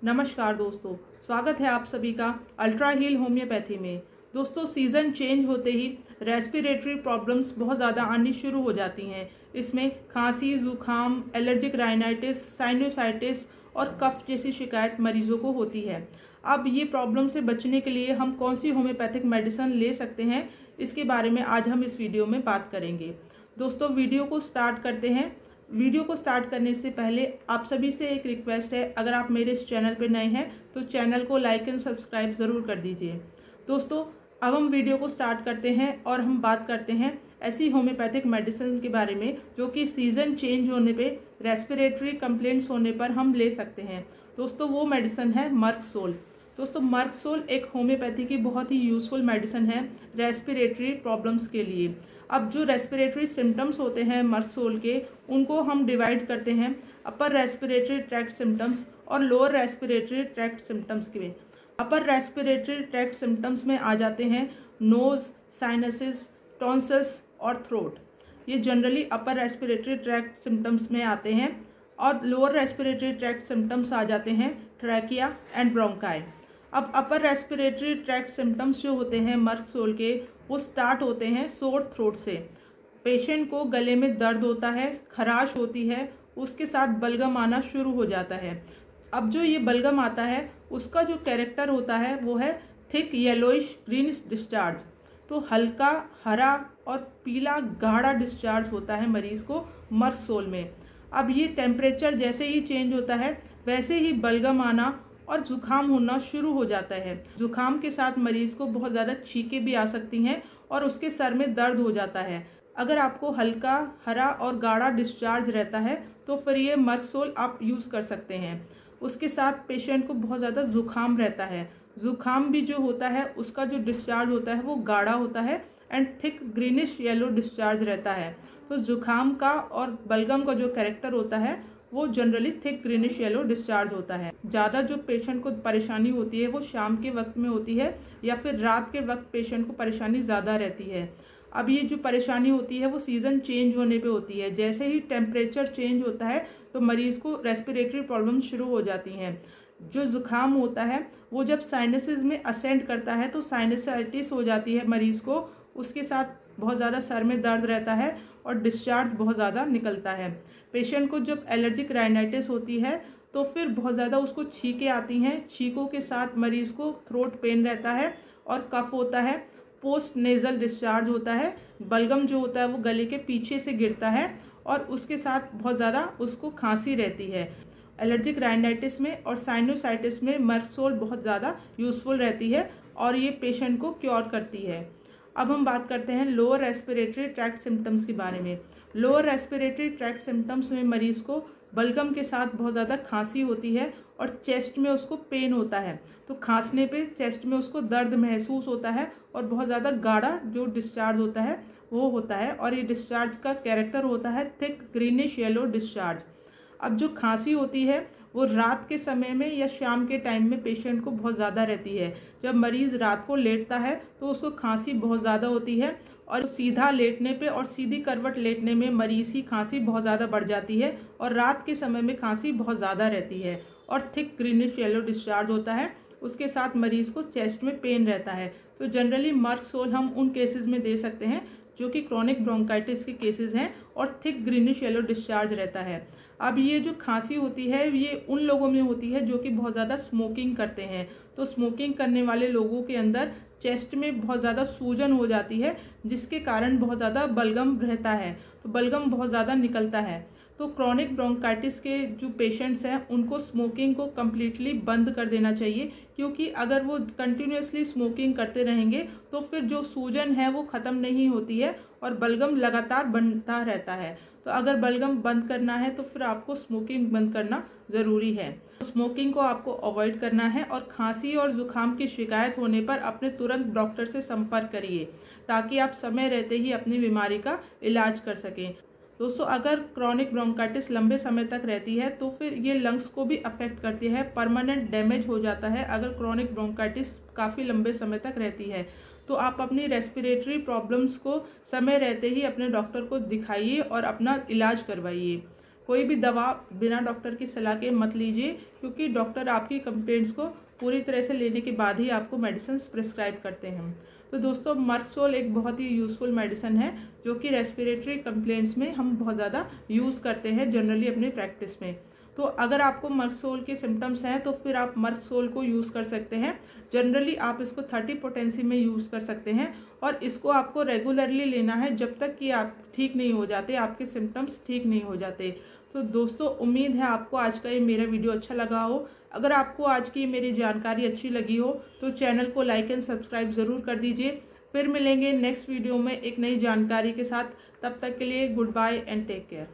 नमस्कार दोस्तों, स्वागत है आप सभी का अल्ट्रा हील होम्योपैथी में। दोस्तों, सीज़न चेंज होते ही रेस्पिरेटरी प्रॉब्लम्स बहुत ज़्यादा आनी शुरू हो जाती हैं। इसमें खांसी, जुकाम, एलर्जिक राइनाइटिस, साइनोसाइटिस और कफ जैसी शिकायत मरीजों को होती है। अब ये प्रॉब्लम से बचने के लिए हम कौन सी होम्योपैथिक मेडिसिन ले सकते हैं, इसके बारे में आज हम इस वीडियो में बात करेंगे। दोस्तों, वीडियो को स्टार्ट करते हैं। वीडियो को स्टार्ट करने से पहले आप सभी से एक रिक्वेस्ट है, अगर आप मेरे इस चैनल पर नए हैं तो चैनल को लाइक एंड सब्सक्राइब ज़रूर कर दीजिए। दोस्तों, अब हम वीडियो को स्टार्ट करते हैं और हम बात करते हैं ऐसी होम्योपैथिक मेडिसिन के बारे में जो कि सीज़न चेंज होने पे, रेस्पिरेटरी कंप्लेंट्स होने पर हम ले सकते हैं। दोस्तों, वो मेडिसिन है मर्कसोल। दोस्तों, मर्कसोल एक होम्योपैथी की बहुत ही यूज़फुल मेडिसिन है रेस्पिरेटरी प्रॉब्लम्स के लिए। अब जो रेस्पिरेटरी सिम्टम्स होते हैं मर्कसोल के, उनको हम डिवाइड करते हैं अपर रेस्पिरेटरी ट्रैक्ट सिम्टम्स और लोअर रेस्पिरेटरी ट्रैक्ट सिम्टम्स के। अपर रेस्पिरेटरी ट्रैक्ट सिम्टम्स में आ जाते हैं नोज, साइनसिस, टॉन्सिल्स और थ्रोट। ये generally upper respiratory tract symptoms में आते हैं। और लोअर रेस्पिरेटरी ट्रैक्ट सिम्टम्स आ जाते हैं ट्रैकिया एंड ब्रोंकाई। अब अपर रेस्पिरेटरी ट्रैक्ट सिम्टम्स जो होते हैं मर्कसोल के, वो स्टार्ट होते हैं सोर थ्रोट से। पेशेंट को गले में दर्द होता है, खराश होती है, उसके साथ बलगम आना शुरू हो जाता है। अब जो ये बलगम आता है, उसका जो कैरेक्टर होता है वो है थिक येलोइश ग्रीनिश डिस्चार्ज। तो हल्का हरा और पीला गाढ़ा डिस्चार्ज होता है मरीज को मर्कसोल में। अब ये टेम्परेचर जैसे ही चेंज होता है वैसे ही बलगम आना और जुकाम होना शुरू हो जाता है। जुकाम के साथ मरीज को बहुत ज़्यादा छींकें भी आ सकती हैं और उसके सर में दर्द हो जाता है। अगर आपको हल्का हरा और गाढ़ा डिस्चार्ज रहता है तो फिर ये मर्कसोल आप यूज़ कर सकते हैं। उसके साथ पेशेंट को बहुत ज़्यादा जुकाम रहता है। जुकाम भी जो होता है उसका जो डिस्चार्ज होता है वो गाढ़ा होता है and thick greenish yellow discharge रहता है। तो जुकाम का और बलगम का जो कैरेक्टर होता है वो generally thick greenish yellow discharge होता है। ज़्यादा जो पेशेंट को परेशानी होती है वो शाम के वक्त में होती है या फिर रात के वक्त पेशेंट को परेशानी ज़्यादा रहती है। अब ये जो परेशानी होती है वो सीज़न चेंज होने पे होती है। जैसे ही टेम्परेचर चेंज होता है तो मरीज़ को रेस्पिरेटरी प्रॉब्लम शुरू हो जाती हैं। जो ज़ुकाम होता है वो जब साइनसेस में असेंड करता है तो साइनसाइटिस हो जाती है मरीज़ को। उसके साथ बहुत ज़्यादा सर में दर्द रहता है और डिस्चार्ज बहुत ज़्यादा निकलता है। पेशेंट को जब एलर्जिक राइनाइटिस होती है तो फिर बहुत ज़्यादा उसको छींकें आती हैं। छींकों के साथ मरीज़ को थ्रोट पेन रहता है और कफ होता है। पोस्ट नेज़ल डिस्चार्ज होता है। बलगम जो होता है वो गले के पीछे से गिरता है और उसके साथ बहुत ज़्यादा उसको खांसी रहती है। एलर्जिक राइनाइटिस में और साइनोसाइटिस में मर्कसोल बहुत ज़्यादा यूज़फुल रहती है और ये पेशेंट को क्योर करती है। अब हम बात करते हैं लोअर रेस्पिरेटरी ट्रैक्ट सिम्टम्स के बारे में। लोअर रेस्पिरेटरी ट्रैक्ट सिम्टम्स में मरीज़ को बलगम के साथ बहुत ज़्यादा खांसी होती है और चेस्ट में उसको पेन होता है। तो खांसने पे चेस्ट में उसको दर्द महसूस होता है और बहुत ज़्यादा गाढ़ा जो डिस्चार्ज होता है वो होता है और ये डिस्चार्ज का कैरेक्टर होता है थिक ग्रीनिश येलो डिस्चार्ज। अब जो खांसी होती है वो रात के समय में या शाम के टाइम में पेशेंट को बहुत ज़्यादा रहती है। जब मरीज़ रात को लेटता है तो उसको खांसी बहुत ज़्यादा होती है और सीधा लेटने पे और सीधी करवट लेटने में मरीज़ की खांसी बहुत ज़्यादा बढ़ जाती है और रात के समय में खांसी बहुत ज़्यादा रहती है और थिक ग्रीनिश येलो डिस्चार्ज होता है। उसके साथ मरीज़ को चेस्ट में पेन रहता है। तो जनरली मर्कसोल हम उन केसेस में दे सकते हैं जो कि क्रॉनिक ब्रोंकाइटिस के केसेस हैं और थिक ग्रीनिश येलो डिस्चार्ज रहता है। अब ये जो खांसी होती है ये उन लोगों में होती है जो कि बहुत ज़्यादा स्मोकिंग करते हैं। तो स्मोकिंग करने वाले लोगों के अंदर चेस्ट में बहुत ज़्यादा सूजन हो जाती है जिसके कारण बहुत ज़्यादा बलगम रहता है। तो बलगम बहुत ज़्यादा निकलता है। तो क्रॉनिक ब्रोंकाइटिस के जो पेशेंट्स हैं उनको स्मोकिंग को कम्प्लीटली बंद कर देना चाहिए, क्योंकि अगर वो कंटिन्यूसली स्मोकिंग करते रहेंगे तो फिर जो सूजन है वो ख़त्म नहीं होती है और बलगम लगातार बनता रहता है। तो अगर बलगम बंद करना है तो फिर आपको स्मोकिंग बंद करना ज़रूरी है। स्मोकिंग को आपको अवॉइड करना है और खांसी और जुकाम की शिकायत होने पर अपने तुरंत डॉक्टर से संपर्क करिए ताकि आप समय रहते ही अपनी बीमारी का इलाज कर सकें। दोस्तों, अगर क्रॉनिक ब्रोंकाइटिस लंबे समय तक रहती है तो फिर ये लंग्स को भी अफेक्ट करती है। परमानेंट डैमेज हो जाता है अगर क्रॉनिक ब्रोंकाइटिस काफ़ी लंबे समय तक रहती है। तो आप अपनी रेस्पिरेटरी प्रॉब्लम्स को समय रहते ही अपने डॉक्टर को दिखाइए और अपना इलाज करवाइए। कोई भी दवा बिना डॉक्टर की सलाह के मत लीजिए, क्योंकि डॉक्टर आपकी कंप्लेंट्स को पूरी तरह से लेने के बाद ही आपको मेडिसिन प्रिस्क्राइब करते हैं। तो दोस्तों मर्कसोल एक बहुत ही यूज़फुल मेडिसिन है जो कि रेस्पिरेटरी कंप्लेंट्स में हम बहुत ज़्यादा यूज़ करते हैं जनरली अपनी प्रैक्टिस में। तो अगर आपको मर्कसोल के सिम्टम्स हैं तो फिर आप मर्कसोल को यूज़ कर सकते हैं। जनरली आप इसको 30 पोटेंसी में यूज़ कर सकते हैं और इसको आपको रेगुलरली लेना है जब तक कि आप ठीक नहीं हो जाते, आपके सिम्टम्स ठीक नहीं हो जाते। तो दोस्तों उम्मीद है आपको आज का ये मेरा वीडियो अच्छा लगा हो। अगर आपको आज की मेरी जानकारी अच्छी लगी हो तो चैनल को लाइक एंड सब्सक्राइब ज़रूर कर दीजिए। फिर मिलेंगे नेक्स्ट वीडियो में एक नई जानकारी के साथ। तब तक के लिए goodbye and take care.